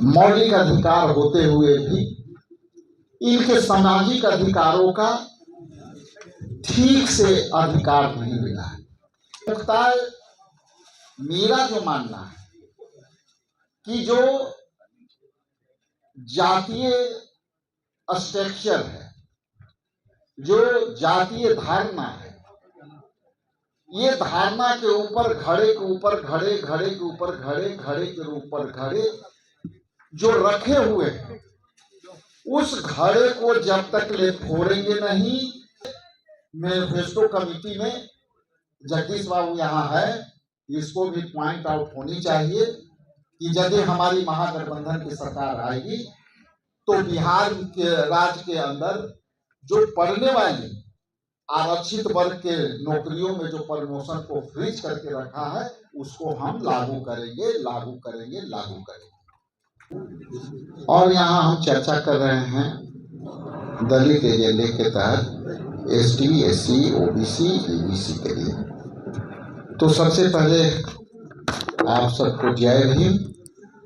मौलिक अधिकार होते हुए भी इनके सामाजिक अधिकारों का ठीक से अधिकार नहीं मिला है। मुख्तार मेरा जो मानना है कि जो जातीय स्ट्रक्चर है, जो जातीय धारणा है, ये धारणा के ऊपर घड़े के ऊपर घड़े, घड़े के ऊपर घड़े, घड़े के ऊपर घड़े जो रखे हुए हैं, उस घड़े को जब तक ले फोड़ेंगे नहीं। मैनिफेस्टो कमेटी में जगदीश बाबू यहाँ है, इसको भी पॉइंट आउट होनी चाहिए कि यदि हमारी महागठबंधन की सरकार आएगी तो बिहार के राज्य के अंदर जो पढ़ने वाले आरक्षित वर्ग के नौकरियों में जो प्रमोशन को फ्रीज करके रखा है, उसको हम लागू करेंगे, लागू करेंगे, लागू करेंगे। और यहाँ हम चर्चा कर रहे हैं दलित एजेंडे के तहत एसटी, एससी, ओबीसी, ईबीसी के लिए। तो सबसे पहले आप सबको जय भीम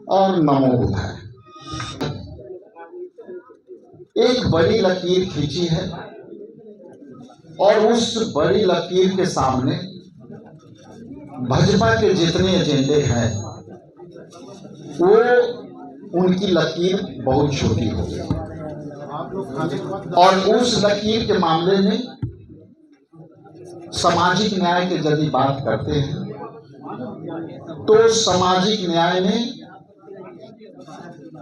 और नमो बुद्धाय। एक बड़ी लकीर खींची है और उस बड़ी लकीर के सामने भाजपा के जितने एजेंडे हैं वो उनकी लकीर बहुत छोटी हो गई। और उस लकीर के मामले में सामाजिक न्याय की यदि बात करते हैं तो सामाजिक न्याय में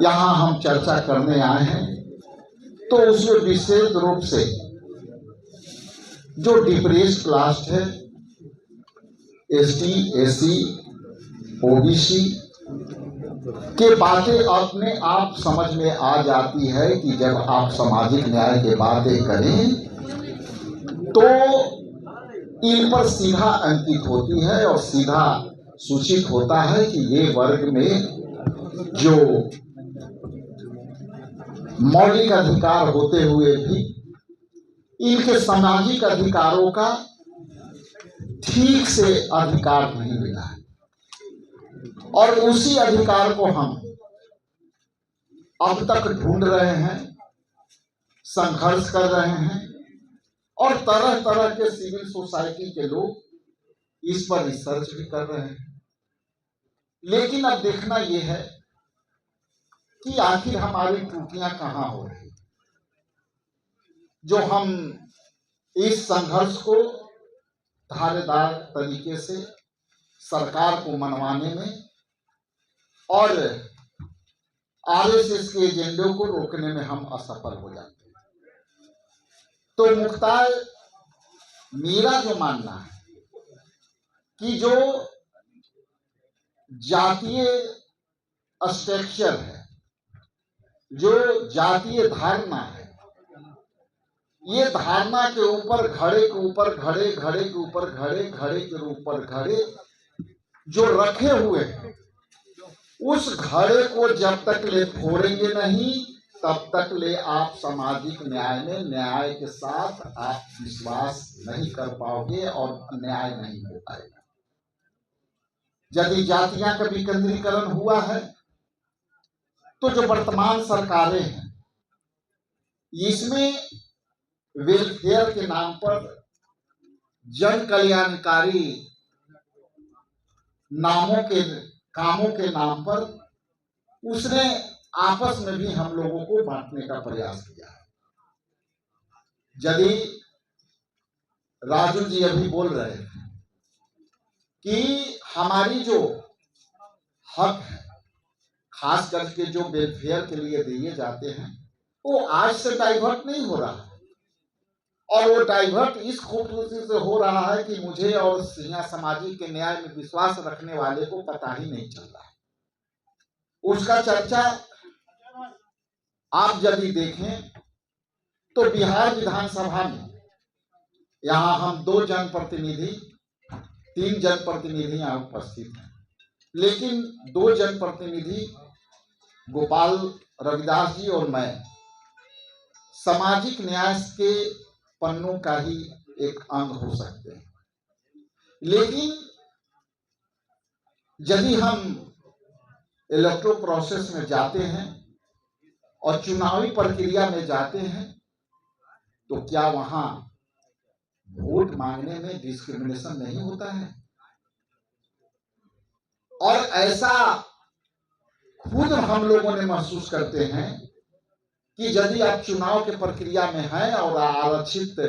यहां हम चर्चा करने आए हैं, तो उसमें विशेष रूप से जो डिप्रेस्ड क्लास है, एसटी, एससी, ओबीसी के बातें अपने आप समझ में आ जाती है कि जब आप सामाजिक न्याय की बातें करें तो इन पर सीधा अंकित होती है और सीधा सूचित होता है कि ये वर्ग में जो मौलिक अधिकार होते हुए भी इनके सामाजिक अधिकारों का ठीक से अधिकार नहीं मिला है। और उसी अधिकार को हम अब तक ढूंढ रहे हैं, संघर्ष कर रहे हैं और तरह तरह के सिविल सोसाइटी के लोग इस पर रिसर्च भी कर रहे हैं। लेकिन अब देखना यह है कि आखिर हमारी त्रुटियां कहां हो रही, जो हम इस संघर्ष को धारेदार तरीके से सरकार को मनवाने में और आरएसएस के एजेंडे को रोकने में हम असफल हो जाते हैं। तो मुख्तार मेरा जो मानना है कि जो जातीय स्ट्रक्चर है, जो जातीय धारणा है, ये धारणा के ऊपर घड़े के ऊपर घड़े, घड़े के ऊपर घड़े, घड़े के ऊपर घड़े जो रखे हुए हैं, उस घड़े को जब तक ले फोड़ेंगे नहीं तब तक ले आप सामाजिक न्याय में न्याय के साथ आप विश्वास नहीं कर पाओगे और न्याय नहीं हो पाएगा। यदि जातियां का विकेंद्रीकरण हुआ है तो जो वर्तमान सरकारें हैं इसमें वेलफेयर के नाम पर, जन कल्याणकारी नामों के कामों के नाम पर उसने आपस में भी हम लोगों को बांटने का प्रयास किया है। यदि राजू जी अभी बोल रहे हैं कि हमारी जो हक है, खास करके जो वेलफेयर के लिए दिए जाते हैं, वो आज से डाइवर्ट नहीं हो रहा है। और वो डाइवर्ट इस खूबसूरती से हो रहा है कि मुझे और सिंह सामाजिक के न्याय में विश्वास रखने वाले को पता ही नहीं चल रहा है। उसका चर्चा आप यदि देखें तो बिहार विधानसभा में यहाँ हम 2 जनप्रतिनिधि, 3 जनप्रतिनिधि यहाँ उपस्थित हैं, लेकिन 2 जनप्रतिनिधि गोपाल रविदास जी और मैं सामाजिक न्याय के पन्नों का ही एक अंग हो सकते हैं। लेकिन यदि हम इलेक्टोरल प्रोसेस में जाते हैं और चुनावी प्रक्रिया में जाते हैं, तो क्या वहां वोट मांगने में डिस्क्रिमिनेशन नहीं होता है? और ऐसा खुद हम लोगों ने महसूस करते हैं कि यदि आप चुनाव के प्रक्रिया में हैं और आरक्षित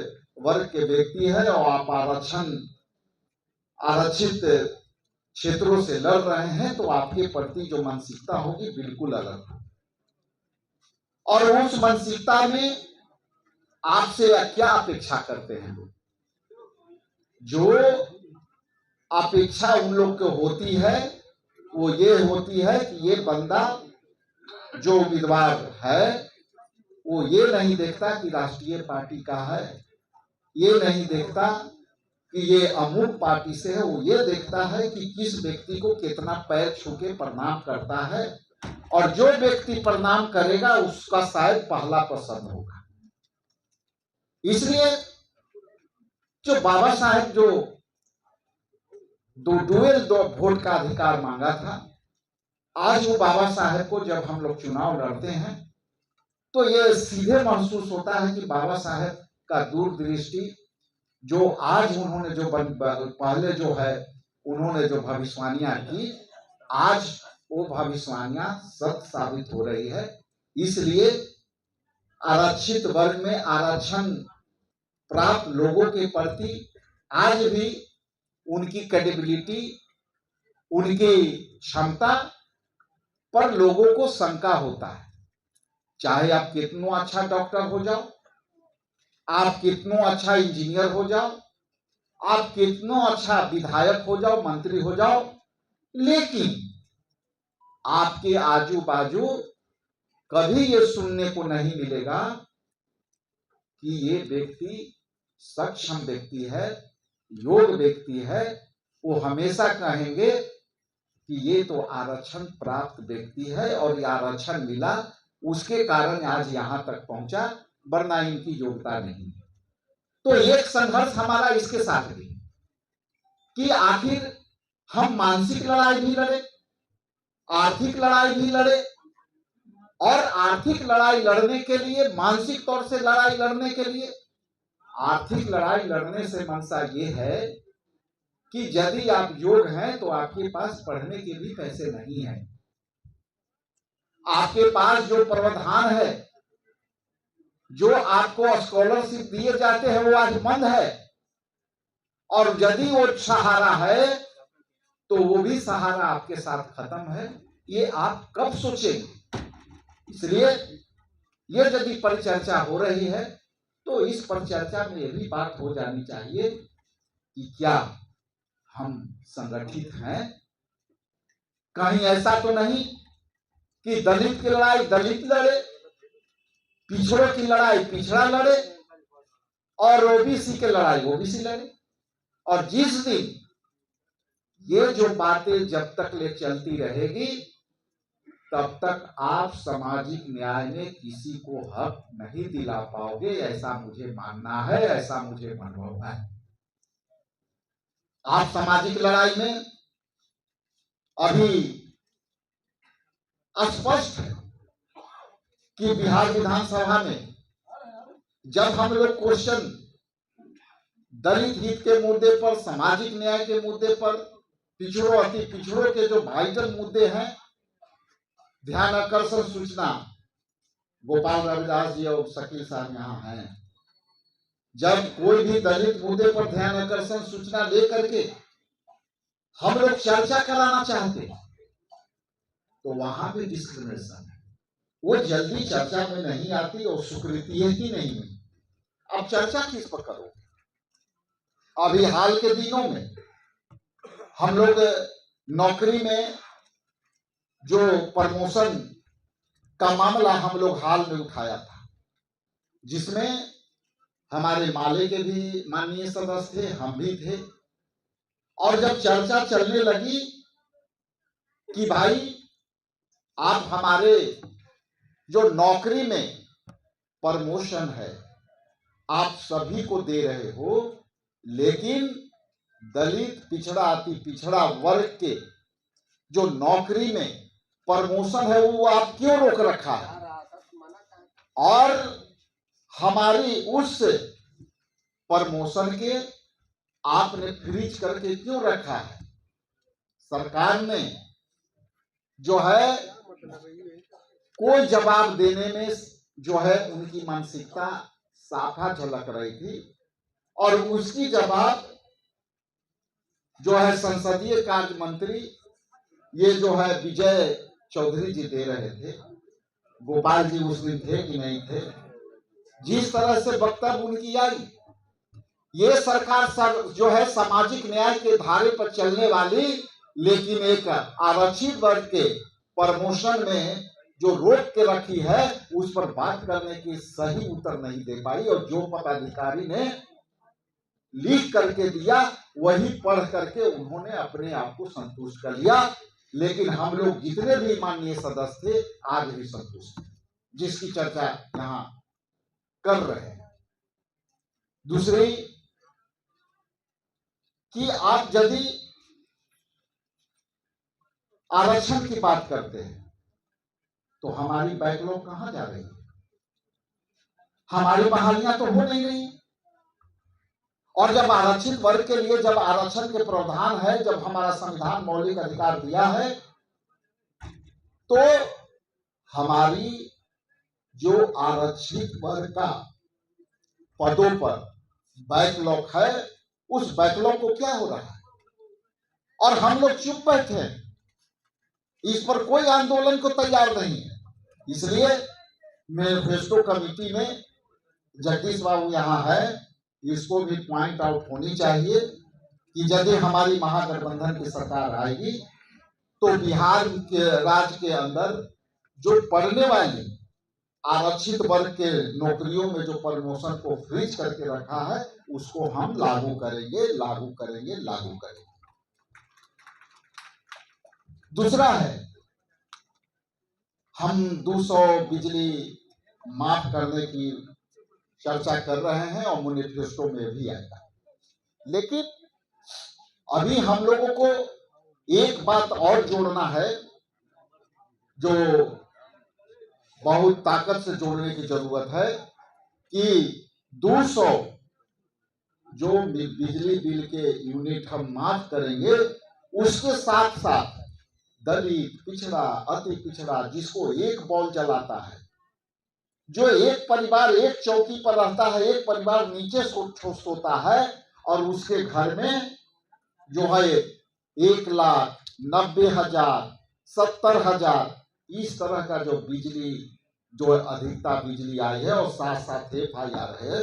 वर्ग के व्यक्ति हैं और आप आरक्षित क्षेत्रों से लड़ रहे हैं, तो आपके प्रति जो मानसिकता होगी बिल्कुल अलग होगी। और उस मानसिकता में आपसे क्या अपेक्षा करते हैं लोग? जो अपेक्षा उन लोग को होती है वो ये होती है कि ये बंदा जो उम्मीदवार है वो ये नहीं देखता कि राष्ट्रीय पार्टी का है, ये नहीं देखता कि ये अमुक पार्टी से है, वो ये देखता है कि किस व्यक्ति को कितना पैर छू के प्रणाम करता है, और जो व्यक्ति प्रणाम करेगा उसका शायद पहला पसंद होगा। इसलिए जो बाबा साहेब जो डुअल वोट का अधिकार मांगा था, आज वो बाबा साहेब को जब हम लोग चुनाव लड़ते हैं तो ये सीधे महसूस होता है कि बाबा साहेब का दूरदृष्टि, जो आज उन्होंने जो पहले जो है उन्होंने जो भविष्यवाणियां की, आज वो भविष्यवाणियां सत्य साबित हो रही है। इसलिए आरक्षित वर्ग में आरक्षण प्राप्त लोगों के प्रति आज भी उनकी क्रेडिबिलिटी, उनकी क्षमता पर लोगों को शंका होता है। चाहे आप कितना अच्छा डॉक्टर हो जाओ, आप कितना अच्छा इंजीनियर हो जाओ, आप कितना अच्छा विधायक हो जाओ, मंत्री हो जाओ, लेकिन आपके आजू बाजू कभी ये सुनने को नहीं मिलेगा कि ये व्यक्ति सक्षम व्यक्ति है, योग व्यक्ति है। वो हमेशा कहेंगे कि ये तो आरक्षण प्राप्त व्यक्ति है और ये आरक्षण मिला, उसके कारण आज यहां तक पहुंचा, वरना इनकी योग्यता नहीं। तो एक संघर्ष हमारा इसके साथ भी कि आखिर हम मानसिक लड़ाई भी लड़े, आर्थिक लड़ाई भी लड़े, और आर्थिक लड़ाई लड़ने के लिए, मानसिक तौर से लड़ाई लड़ने के लिए, आर्थिक लड़ाई लड़ने से मंशा ये है कि यदि आप योग्य हैं तो आपके पास पढ़ने के भी पैसे नहीं हैं, आपके पास जो प्रावधान है, जो आपको स्कॉलरशिप दिए जाते हैं वो आज बंद है, और यदि वो सहारा है तो वो भी सहारा आपके साथ खत्म है। ये आप कब सोचेंगे? इसलिए ये यदि परिचर्चा हो रही है तो इस परिचर्चा में ये भी बात हो जानी चाहिए कि क्या हम संगठित हैं? कहीं ऐसा तो नहीं कि दलित की लड़ाई दलित लड़े, पिछड़ों की लड़ाई पिछड़ा लड़े, और ओबीसी की लड़ाई ओबीसी लड़े। और जिस दिन ये जो बातें जब तक ले चलती रहेगी तब तक आप सामाजिक न्याय में किसी को हक नहीं दिला पाओगे, ऐसा मुझे मानना है, ऐसा मुझे अनुभव है। आप सामाजिक लड़ाई में अभी स्पष्ट है कि बिहार विधानसभा में जब हम लोग क्वेश्चन दलित हित के मुद्दे पर, सामाजिक न्याय के मुद्दे पर, पिछड़ों अति पिछड़ों के जो वाइटल मुद्दे हैं, ध्यान आकर्षण सूचना, गोपाल रविदास जी और शकील साहब यहाँ हैं, जब कोई भी दलित मुद्दे पर ध्यान आकर्षण सूचना लेकर के हम लोग चर्चा कराना चाहते तो वहां भी डिस्क्रिमिनेशन है, वो जल्दी चर्चा में नहीं आती और स्वीकृति ही नहीं मिली। अब चर्चा किस पर करो? अभी हाल के दिनों में हम लोग नौकरी में जो प्रमोशन का मामला हम लोग हाल में उठाया था, जिसमें हमारे माले के भी माननीय सदस्य थे, हम भी थे, और जब चर्चा चलने लगी कि भाई आप हमारे जो नौकरी में प्रमोशन है आप सभी को दे रहे हो, लेकिन दलित, पिछड़ा, अति पिछड़ा वर्ग के जो नौकरी में प्रमोशन है वो आप क्यों रोक रखा है, और हमारी उस प्रमोशन के आपने फ्रीज करके क्यों रखा है। सरकार ने जो है कोई जवाब देने में जो है उनकी मानसिकता साफा झलक रही थी, और उसकी जवाब जो है संसदीय कार्य मंत्री ये जो है विजय चौधरी जी दे रहे थे। गोपाल जी उस दिन थे कि नहीं थे, जिस तरह से वक्तव्य उनकी आई, ये सरकार जो है सामाजिक न्याय के धारे पर चलने वाली, लेकिन एक आरक्षित वर्ग के प्रमोशन में जो रोक के रखी है उस पर बात करने की सही उत्तर नहीं दे पाई, और जो पदाधिकारी ने लिख करके दिया वही पढ़ करके उन्होंने अपने आप को संतुष्ट कर लिया। लेकिन हम लोग जितने भी माननीय सदस्य थे आज भी संतुष्ट हैं, जिसकी चर्चा यहाँ कर रहे हैं। दूसरी कि आप यदि आरक्षण की बात करते हैं तो हमारी बैकलॉग कहां जा रही है, हमारी बहालियां तो हो नहीं रही। और जब आरक्षित वर्ग के लिए जब आरक्षण के प्रावधान है, जब हमारा संविधान मौलिक अधिकार दिया है, तो हमारी जो आरक्षित वर्ग का पदों पर बैकलॉग है उस बैकलॉग को क्या हो रहा है, और हम लोग चुप बैठे हैं, इस पर कोई आंदोलन को तैयार नहीं है। इसलिए मैनिफेस्टो कमेटी में जगदीश बाबू यहाँ है, इसको भी पॉइंट आउट होनी चाहिए कि यदि हमारी महागठबंधन की सरकार आएगी तो बिहार के राज्य के अंदर जो पढ़ने वाली आरक्षित वर्ग के नौकरियों में जो प्रमोशन को फ्रीज करके रखा है उसको हम लागू करेंगे, लागू करेंगे, लागू करेंगे। दूसरा है, हम 200 बिजली माफ करने की चर्चा कर रहे हैं और मैनिफेस्टो में भी आएगा, लेकिन अभी हम लोगों को एक बात और जोड़ना है जो बहुत ताकत से जोड़ने की जरूरत है कि 200 जो बिजली बिल के यूनिट हम माफ करेंगे उसके साथ साथ दलित, पिछड़ा, अति पिछड़ा, जिसको एक बॉल जलाता है, जो एक परिवार एक चौकी पर रहता है, एक परिवार नीचे सोता है और उसके घर में जो है 1,90,000, 70,000 इस तरह का जो बिजली जो अधिकता बिजली आई है और साथ साथ FIR है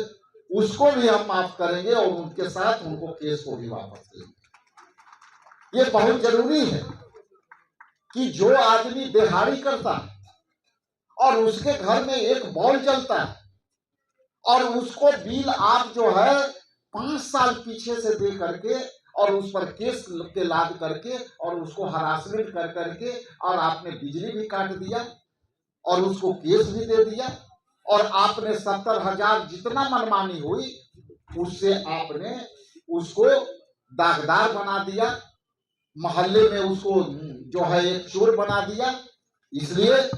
उसको भी हम माफ करेंगे और उनके साथ उनको केस को भी वापस देंगे। ये बहुत जरूरी है कि जो आदमी दिहाड़ी करता है और उसके घर में एक बॉल जलता है और उसको बिल आप जो है 5 साल पीछे से दे करके और उस पर केस के लाद करके और उसको हरासमेंट कर करके और आपने बिजली भी काट दिया और उसको केस भी दे दिया और आपने 70,000 जितना मनमानी हुई उससे आपने उसको दागदार बना दिया, मोहल्ले में उसको जो है एक चोर बना दिया। इसलिए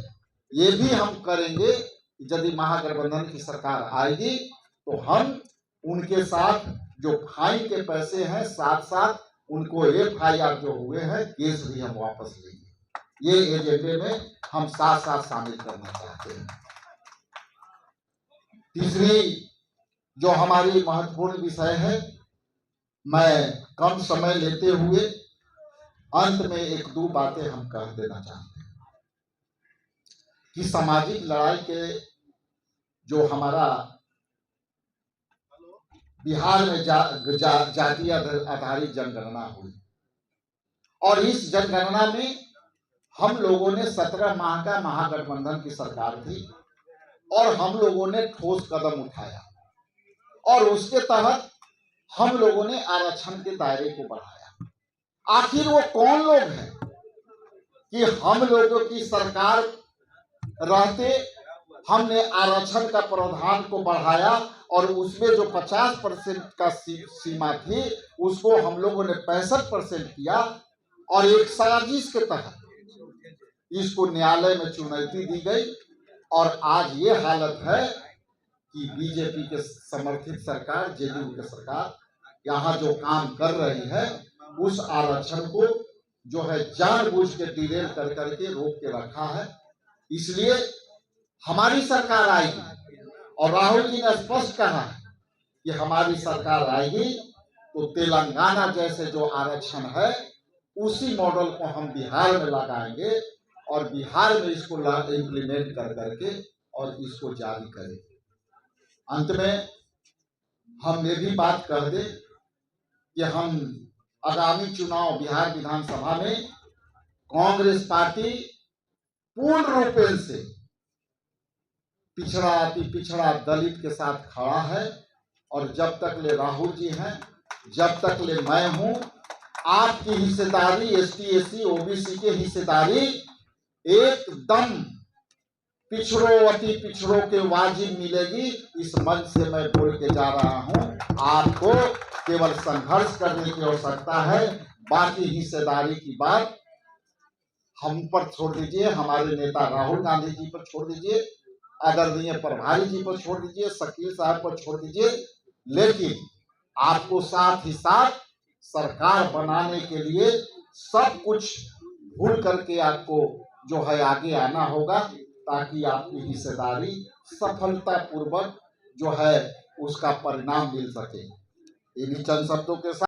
ये भी हम करेंगे, यदि महागठबंधन की सरकार आएगी तो हम उनके साथ जो फाइन के पैसे हैं साथ साथ उनको FIR जो हुए हैं केस भी हम वापस लेंगे। ये एजेंडे में हम साथ साथ शामिल करना चाहते हैं। तीसरी जो हमारी महत्वपूर्ण विषय है, मैं कम समय लेते हुए अंत में 1-2 बातें हम कह देना चाहते हैं कि सामाजिक लड़ाई के जो हमारा बिहार में जातीय आधारित जनगणना हुई और इस जनगणना में हम लोगों ने 17 माह का महागठबंधन की सरकार थी और हम लोगों ने ठोस कदम उठाया और उसके तहत हम लोगों ने आरक्षण के दायरे को बढ़ाया। आखिर वो कौन लोग हैं कि हम लोगों की सरकार रहते हमने आरक्षण का प्रावधान को बढ़ाया और उसमें जो 50% का सीमा थी उसको हम लोगों ने 65% किया और एक साजिश के तहत इसको न्यायालय में चुनौती दी गई और आज ये हालत है कि बीजेपी के समर्थित सरकार, जेडीयू की सरकार यहाँ जो काम कर रही है उस आरक्षण को जो है जानबूझ के डिरेल कर करके रोक के रखा है। इसलिए हमारी सरकार आएगी और राहुल जी ने स्पष्ट कहा है कि हमारी सरकार आएगी तो तेलंगाना जैसे जो आरक्षण है उसी मॉडल को हम बिहार में लगाएंगे और बिहार में इसको इम्प्लीमेंट कर करके और इसको जारी करेंगे। अंत में हम ये भी बात कह दें कि हम आगामी चुनाव बिहार विधानसभा में कांग्रेस पार्टी पूर्ण रूप से पिछड़ा अति पिछड़ा दलित के साथ खड़ा है और जब तक ले राहुल जी हैं, जब तक ले मैं हूं, आपकी हिस्सेदारी एसटी एससी ओबीसी की हिस्सेदारी एकदम पिछड़ों अति पिछड़ों के वाजिब मिलेगी। इस मंच से मैं बोल के जा रहा हूं, आपको केवल संघर्ष करने की आवश्यकता है, बाकी हिस्सेदारी की बात हम पर छोड़ दीजिए, हमारे नेता राहुल गांधी जी पर छोड़ दीजिए, आदरणीय प्रभारी जी पर छोड़ दीजिए, शकील साहब पर छोड़ दीजिए। लेकिन आपको साथ ही साथ सरकार बनाने के लिए सब कुछ भूल करके आपको जो है आगे आना होगा ताकि आपकी हिस्सेदारी सफलता पूर्वक जो है उसका परिणाम मिल सके। इन्हीं चंद शब्दों के साथ